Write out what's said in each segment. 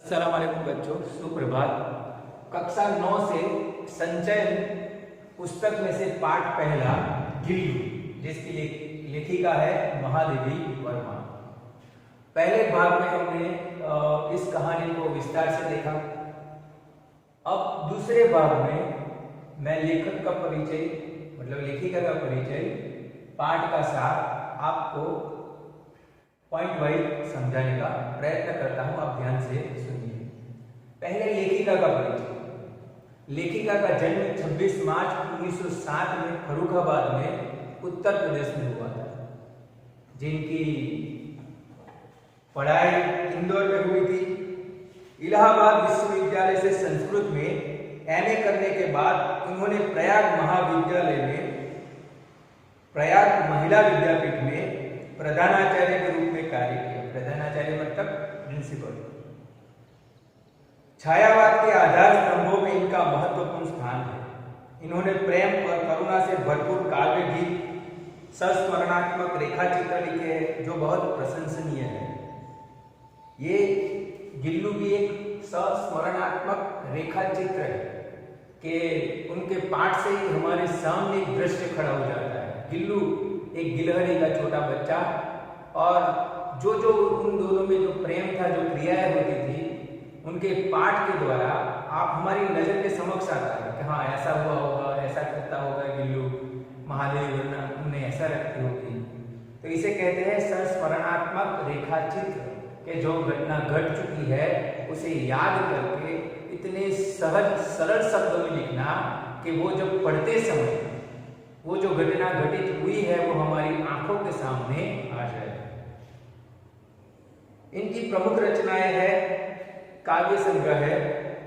अस्सलाम वालेकुम बच्चों, सुप्रभात। कक्षा 9 से संचयन पुस्तक में से पाठ पहला गिल्लू, जिसकी लेखिका है महादेवी वर्मा। पहले भाग में हमने इस कहानी को विस्तार से देखा। अब दूसरे भाग में मैं लेखक का परिचय मतलब लेखिका का परिचय, पाठ का सार आपको पॉइंट वाइज समझाने का प्रयत्न करता हूं। आप ध्यान से सुनिए। पहले लेखिका का परिचय। लेखिका का जन्म 26 मार्च 1907 में फर्रुखाबाद में उत्तर प्रदेश में हुआ था। जिनकी पढ़ाई इंदौर में हुई थी। इलाहाबाद विश्वविद्यालय से संस्कृत में एमए करने के बाद उन्होंने प्रयाग महाविद्यालय में प्रयाग महिला विद्यापीठ में प्रधानाचार्य के रूप में कार्य किया। प्रधानाचार्य मतलब प्रिंसिपल। छायावाद के आधार स्तंभों में इनका महत्वपूर्ण स्थान है। इन्होंने प्रेम और करुणा से भरपूर काव्य गीत, संस्मरणात्मक रेखाचित्र लिखे हैं जो बहुत प्रशंसनीय है। ये गिल्लू भी एक संस्मरणात्मक रेखाचित्र है कि उनके पाठ से ही हमारे सामने एक दृश्य खड़ा हो जाता है। गिल्लू एक गिलहरी का छोटा बच्चा, और जो उन दोनों में जो प्रेम था, जो क्रियाएं होती थी, उनके पाठ के द्वारा आप हमारी नजर के समक्ष आता है कि हाँ ऐसा हुआ होगा, ऐसा करता होगा गिल्लू, महादेवी वर्मा उन्हें ऐसा रखती होगी। तो इसे कहते हैं संस्मरणात्मक रेखाचित्र कि जो घटना घट चुकी है उसे याद करके इतने सहज सरल शब्दों में लिखना कि वो जब पढ़ते समय वो जो घटना घटित हुई है वो हमारी आंखों के सामने आ जाए। इनकी प्रमुख रचनाएं है काव्य संग्रह है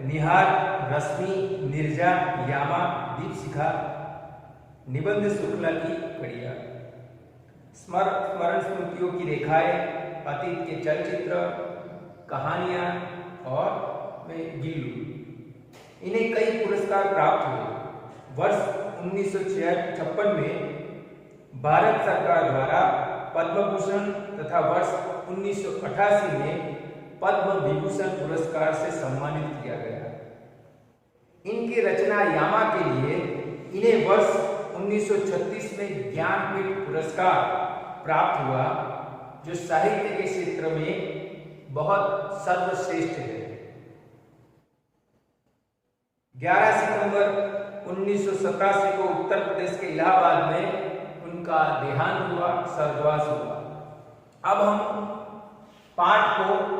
निहार, रश्मि, निर्जा, यामा, दीपशिखा, निबंध शुक्ला की कड़िया, स्मरण स्मृतियों की रेखाएं, अतीत के चलचित्र, कहानियां और गिल्लू। इन्हें कई पुरस्कार प्राप्त हुए। वर्ष 1956 में भारत सरकार द्वारा पद्म भूषण तथा वर्ष 1988 में पद्म विभूषण पुरस्कार से सम्मानित किया गया। इनकी रचना यामा के लिए इन्हें वर्ष 1936 में ज्ञानपीठ पुरस्कार प्राप्त हुआ, जो साहित्य के क्षेत्र में बहुत सर्वश्रेष्ठ है। 11 सितंबर 1987 को उत्तर प्रदेश के इलाहाबाद में उनका देहांत हुआ, स्वर्गवास हुआ। अब हम पाठ को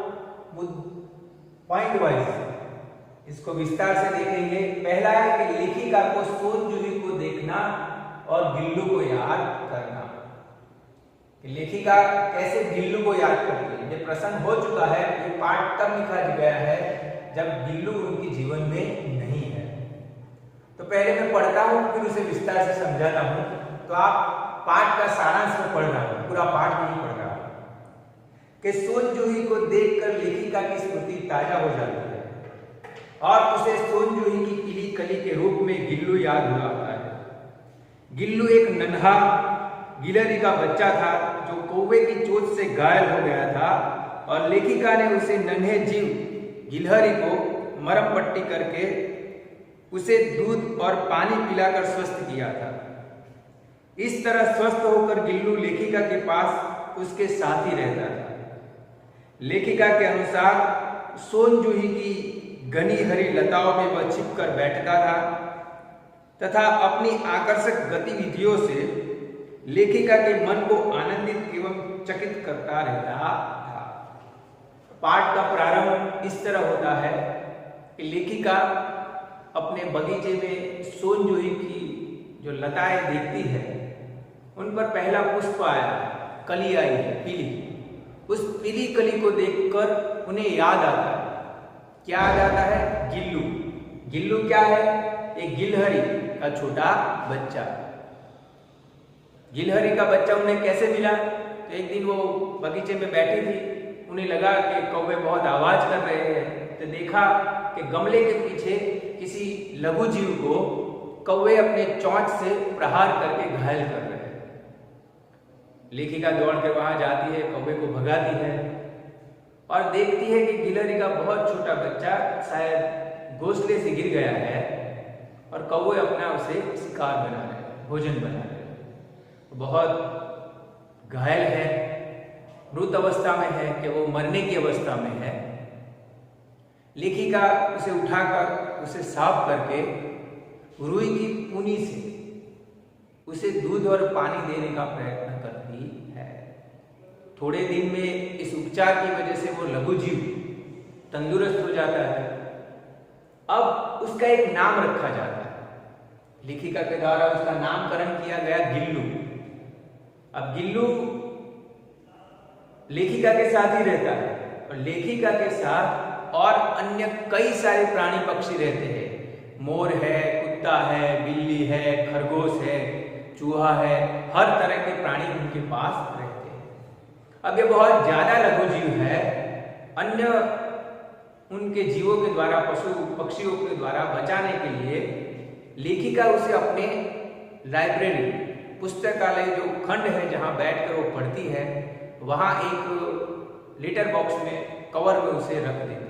पॉइंट वाइज इसको विस्तार से देखेंगे। पहला है कि लेखिका को सोन जूही को देखना और गिल्लू को याद करना। कि लेखिका कैसे गिल्लू को याद करती है, ये प्रश्न हो चुका है। ये पाठ तब लिखा गया है जब गिल्लू उनके जीवन में नहीं है। तो पहले मैं पढ़ता हूं, फिर उसे विस्तार से समझाता हूं। तो आप पाठ का सारांश में पढ़ रहा हूं, पूरा पाठ नहीं पढ़ रहा कि सोन जूही को देखकर लेखिका की स्मृति ताजा हो जाती है और उसे सोन जूही की पीली कली के रूप में गिल्लू याद हुआ आता है। गिल्लू एक नन्हा गिलहरी का बच्चा था जो कौवे की चोट से घायल हो गया था, और लेखिका ने उसे नन्हे जीव गिलहरी को मरहम पट्टी करके उसे दूध और पानी पिलाकर स्वस्थ किया था। इस तरह स्वस्थ होकर गिल्लू लेखिका के पास उसके साथ ही रहता था। लेखिका के अनुसार सोन जूही की घनी हरी लताओं में वह छिपकर बैठता था तथा अपनी आकर्षक गतिविधियों से लेखिका के मन को आनंदित एवं चकित करता रहता था। पाठ का प्रारंभ इस तरह होता है कि लेखिका अपने बगीचे में सोन जूही की जो लताएं देखती है, उन पर पहला पुष्प आया, कली आई है पीली। उस पीली कली को देखकर उन्हें याद आता है। क्या याद आता है? गिल्लू। गिल्लू क्या है? एक गिलहरी का छोटा बच्चा। गिलहरी का बच्चा उन्हें कैसे मिला? तो एक दिन वो बगीचे में बैठी थी, उन्हें लगा कि कौवे बहुत आवाज कर रहे हैं। तो देखा कि गमले के पीछे किसी लघु जीव को कौवे अपने चोंच से प्रहार करके घायल कर रहे हैं। लेखिका दौड़ के वहां जाती है, कौवे को भगाती है। और देखती है कि गिलहरी का बहुत छोटा बच्चा शायद घोंसले से गिर गया है और कौवे अपना उसे शिकार बना रहे हैं, भोजन बना रहे हैं। बहुत घायल है, मृत अवस्था में है कि वो मरने की अवस्था में है। लेखिका उसे उठाकर उसे साफ करके रुई की पूनी से उसे दूध और पानी देने का प्रयत्न करती है। थोड़े दिन में इस उपचार की वजह से वो लघुजीव तंदुरुस्त हो जाता है। अब उसका एक नाम रखा जाता है, लेखिका के द्वारा उसका नामकरण किया गया गिल्लू। अब गिल्लू लेखिका के साथ ही रहता है और लेखिका के साथ और अन्य कई सारे प्राणी पक्षी रहते हैं। मोर है, कुत्ता है, बिल्ली है, खरगोश है, चूहा है, हर तरह के प्राणी उनके पास रहते हैं। अब ये बहुत ज्यादा लघुजीव है। अन्य उनके जीवों के द्वारा, पशु पक्षियों के द्वारा बचाने के लिए लेखिका उसे अपने लाइब्रेरी, पुस्तकालय जो खंड है जहां बैठकर वो पढ़ती है, वहां एक लेटर बॉक्स में कवर में उसे रख देती है।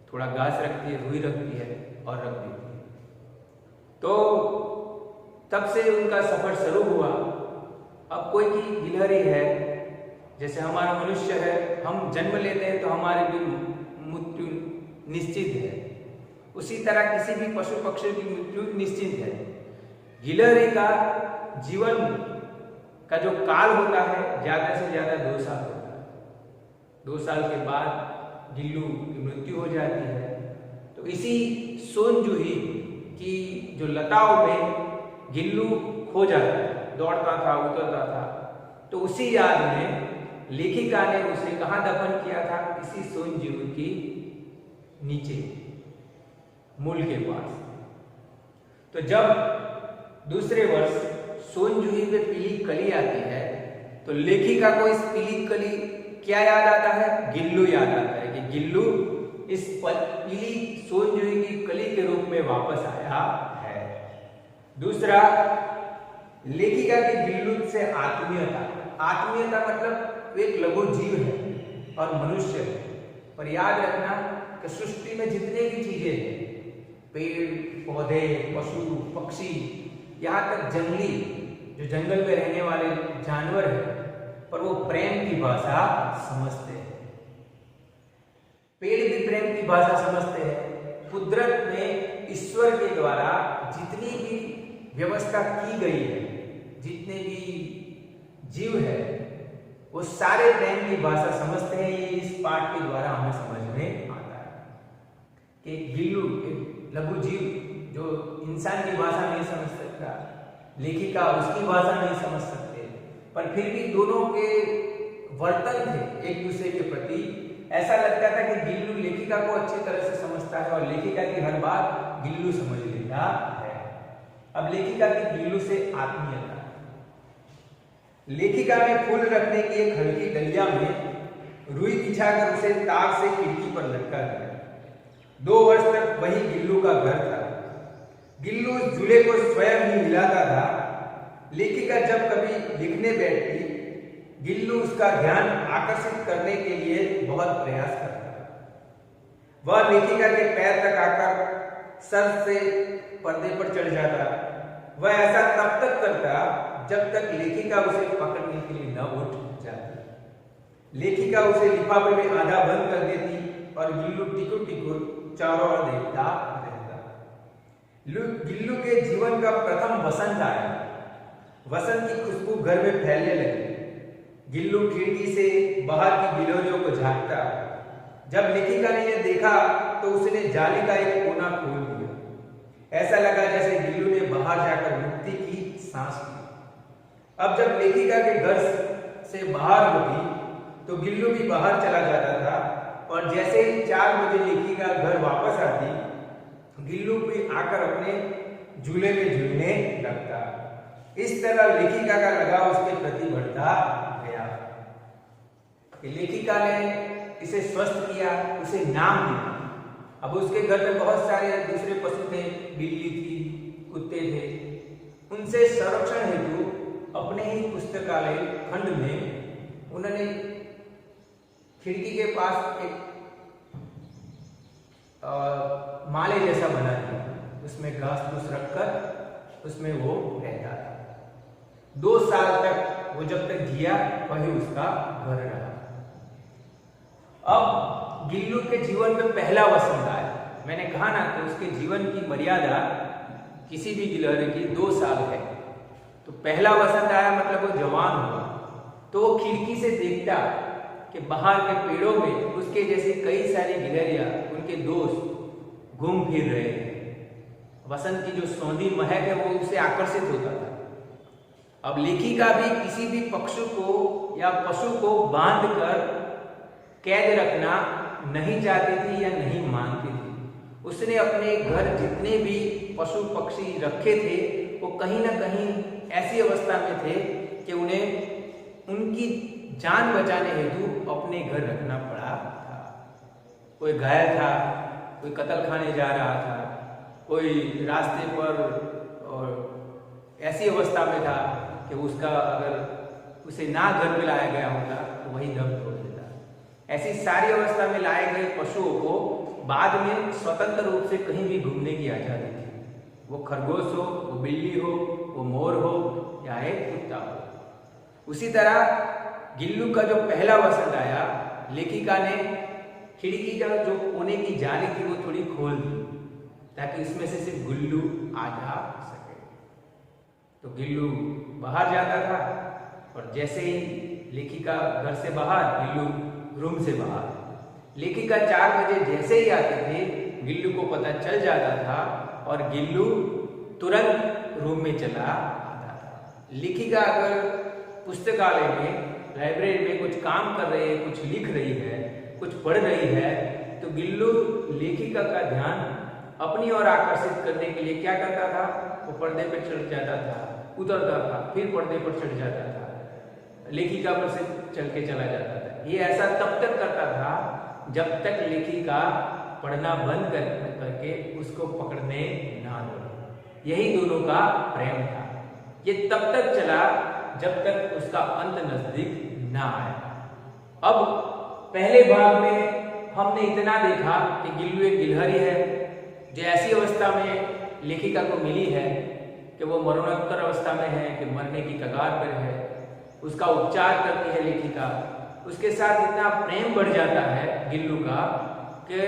थोड़ा घास रखती है, रुई रखती है और रख देती है। तो तब से उनका सफर शुरू हुआ। अब कोई की गिलहरी है, जैसे हमारा मनुष्य है, हम जन्म लेते हैं तो हमारी भी मृत्यु निश्चित है। उसी तरह किसी भी पशु पक्षी की मृत्यु निश्चित है। गिलहरी का जीवन का जो काल होता है ज्यादा से ज्यादा 2 साल होता है। 2 साल के बाद गिल्लू की मृत्यु हो जाती है। तो इसी सोनजूही की जो लताओं में गिल्लू खो जाता है, दौड़ता था, उतरता था। तो उसी याद में लेखिका ने उसे कहां दफन किया था? इसी सोनजूही की नीचे मूल के पास। तो जब दूसरे वर्ष सोनजूही पे पीली कली आती है तो लेखिका को इस पीली कली क्या याद आता है? गिल्लू याद आता है कि गिल्लू इस पीली सोनजूही की कली के रूप में वापस आया है। दूसरा, लेखिका की गिल्लू से आत्मीयता मतलब एक लघु जीव है और मनुष्य है। पर याद रखना कि सृष्टि में जितने भी चीजें हैं, पेड़ पौधे, पशु पक्षी, यहाँ तक जंगली जो जंगल में रहने वाले जानवर हैं, पर वो प्रेम की भाषा समझते हैं। पेड़ भी प्रेम की भाषा समझते हैं। कुदरत में ईश्वर के द्वारा जितनी भी व्यवस्था की गई है, जितने भी जीव है, वो सारे प्रेम की भाषा समझते हैं। ये इस पाठ के द्वारा हमें समझ में आता है कि गिल्लू एक लघु जीव जो इंसान की भाषा नहीं समझ सकता, लेखिका उसकी भाषा नहीं समझ सकते, पर फिर भी दोनों के वर्तन थे एक दूसरे के प्रति। ऐसा लगता था कि गिल्लू लेखिका को अच्छी तरह से समझता है और लेखिका की हर बात गिल्लू समझ लेता है। अब लेखिका की गिल्लू से आत्मीयता। लेखिका ने फूल रखने की एक हल्की डलिया में रुई बिछाकर उसे तार से खिड़की पर लटका दिया। 2 वर्ष तक वही गिल्लू का घर था। गिल्लू उस झूले को स्वयं ही हिलाता था। लेखिका जब कभी लिखने बैठती, गिल्लू उसका ध्यान आकर्षित करने के लिए बहुत प्रयास करता। वह लेखिका के पैर तक आकर सर से पर्दे पर चढ़ जाता। वह ऐसा तब तक करता जब तक लेखिका उसे पकड़ने के लिए न उठ जाती। लेखिका उसे लिफाफे में आधा बंद कर देती और गिल्लू टिकुर टिकुर चारों ओर देखता रहता। गिल्लू के जीवन का प्रथम वसंत आया। वसंत की खुशबू घर में फैलने लगी। गिल्लू खिड़की से बाहर की गिलहरियों को झांकता। जब लेखिका ने यह देखा तो उसने जाली का एक कोना खोल दिया। ऐसा लगा जैसे गिल्लू ने बाहर जाकर मुक्ति की सांस ली। अब जब लेखिका के घर से बाहर होती तो गिल्लू भी बाहर चला जाता था और जैसे ही 4 बजे लेखिका घर वापस आती, गिल्लू भी आकर अपने झूले में झूलने लगता। इस तरह लेखिका का लगाव उसके प्रति बढ़ता गया। लेखिका ने इसे स्वस्थ किया, उसे नाम दिया। अब उसके घर में बहुत सारे दूसरे पशु थे, बिल्ली थी, कुत्ते थे। उनसे संरक्षण हेतु अपने ही पुस्तकालय खंड में उन्होंने खिड़की के पास एक माले जैसा बना दिया, उसमें घास फूस रखकर उसमें वो रहता था। 2 साल तक वो जब तक जिया वही उसका घर रहा। अब गिल्लू के जीवन में पहला वसंत आया। मैंने कहा ना कि उसके जीवन की मर्यादा किसी भी गिलहरी की 2 साल है। तो पहला वसंत आया मतलब वो जवान हुआ, तो वो खिड़की से देखता कि बाहर के पेड़ों में उसके जैसे कई सारी गिलहरियां, उनके दोस्त घूम फिर रहे हैं। वसंत की जो सौंधी महक है वो उससे आकर्षित होता था। अब लेखिका भी किसी भी पक्षी को या पशु को बांध कर कैद रखना नहीं चाहती थी या नहीं मानती थी। उसने अपने घर जितने भी पशु पक्षी रखे थे वो कहीं ना कहीं ऐसी अवस्था में थे कि उन्हें उनकी जान बचाने हेतु अपने घर रखना पड़ा था। कोई घायल था, कोई कत्ल खाने जा रहा था, कोई रास्ते पर और ऐसी अवस्था में था कि उसका अगर उसे ना घर में लाया गया होता तो वही दम तोड़ देता। ऐसी सारी अवस्था में लाए गए पशुओं को बाद में स्वतंत्र रूप से कहीं भी घूमने की आजादी थी। वो खरगोश हो, वो बिल्ली हो, वो मोर हो या एक कुत्ता हो। उसी तरह गिल्लू का जो पहला वसंत आया, लेखिका ने खिड़की का जो कोने की जाली थी वो थोड़ी खोल दी ताकि उसमें से सिर्फ गुल्लू आ जा सके। तो गिल्लू बाहर जाता था और जैसे ही लेखिका घर से बाहर, गिल्लू रूम से बाहर। लेखिका 4 बजे जैसे ही आते थे गिल्लू को पता चल जाता था और गिल्लू तुरंत रूम में चला आता था। लेखिका अगर पुस्तकालय में, लाइब्रेरी में कुछ काम कर रही है, कुछ लिख रही है, कुछ पढ़ रही है, तो गिल्लू लेखिका का ध्यान अपनी ओर आकर्षित करने के लिए क्या करता था? वो पर्दे पर चढ़ जाता था, उतरता था, फिर पर्दे पर चढ़ जाता था, लेखिका पर से चल के चला जाता था। ये ऐसा तब तक करता था जब तक लेखिका पढ़ना बंद करके उसको पकड़ने ना लगे। यही दोनों का प्रेम था। ये तब तक चला जब तक उसका अंत नजदीक ना आया। अब पहले भाग में हमने इतना देखा कि गिल्लू एक गिलहरी है जो ऐसी अवस्था में लेखिका को मिली है कि वो मरणोत्तर अवस्था में है, कि मरने की कगार पर है। उसका उपचार करती है लेखिका। उसके साथ इतना प्रेम बढ़ जाता है गिल्लू का कि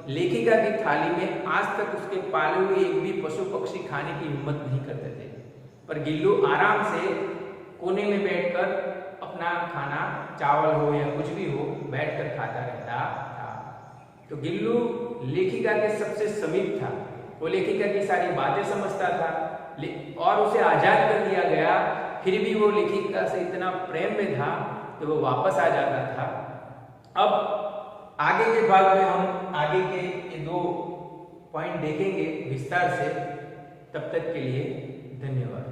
लेखिका की थाली में आज तक उसके पाले हुए एक भी पशु पक्षी खाने की हिम्मत नहीं करते थे, पर गिल्लू आराम से कोने में बैठकर अपना खाना, चावल हो या कुछ भी हो, बैठकर खाता रहता था। तो गिल्लू लेखिका के सबसे समीप था। वो लेखिका की सारी बातें समझता था और उसे आजाद कर दिया गया, फिर भी वो लेखिका से इतना प्रेम में था कि वो वापस आ जाता था। अब आगे के भाग में हम आगे के ये 2 पॉइंट देखेंगे विस्तार से। तब तक के लिए धन्यवाद।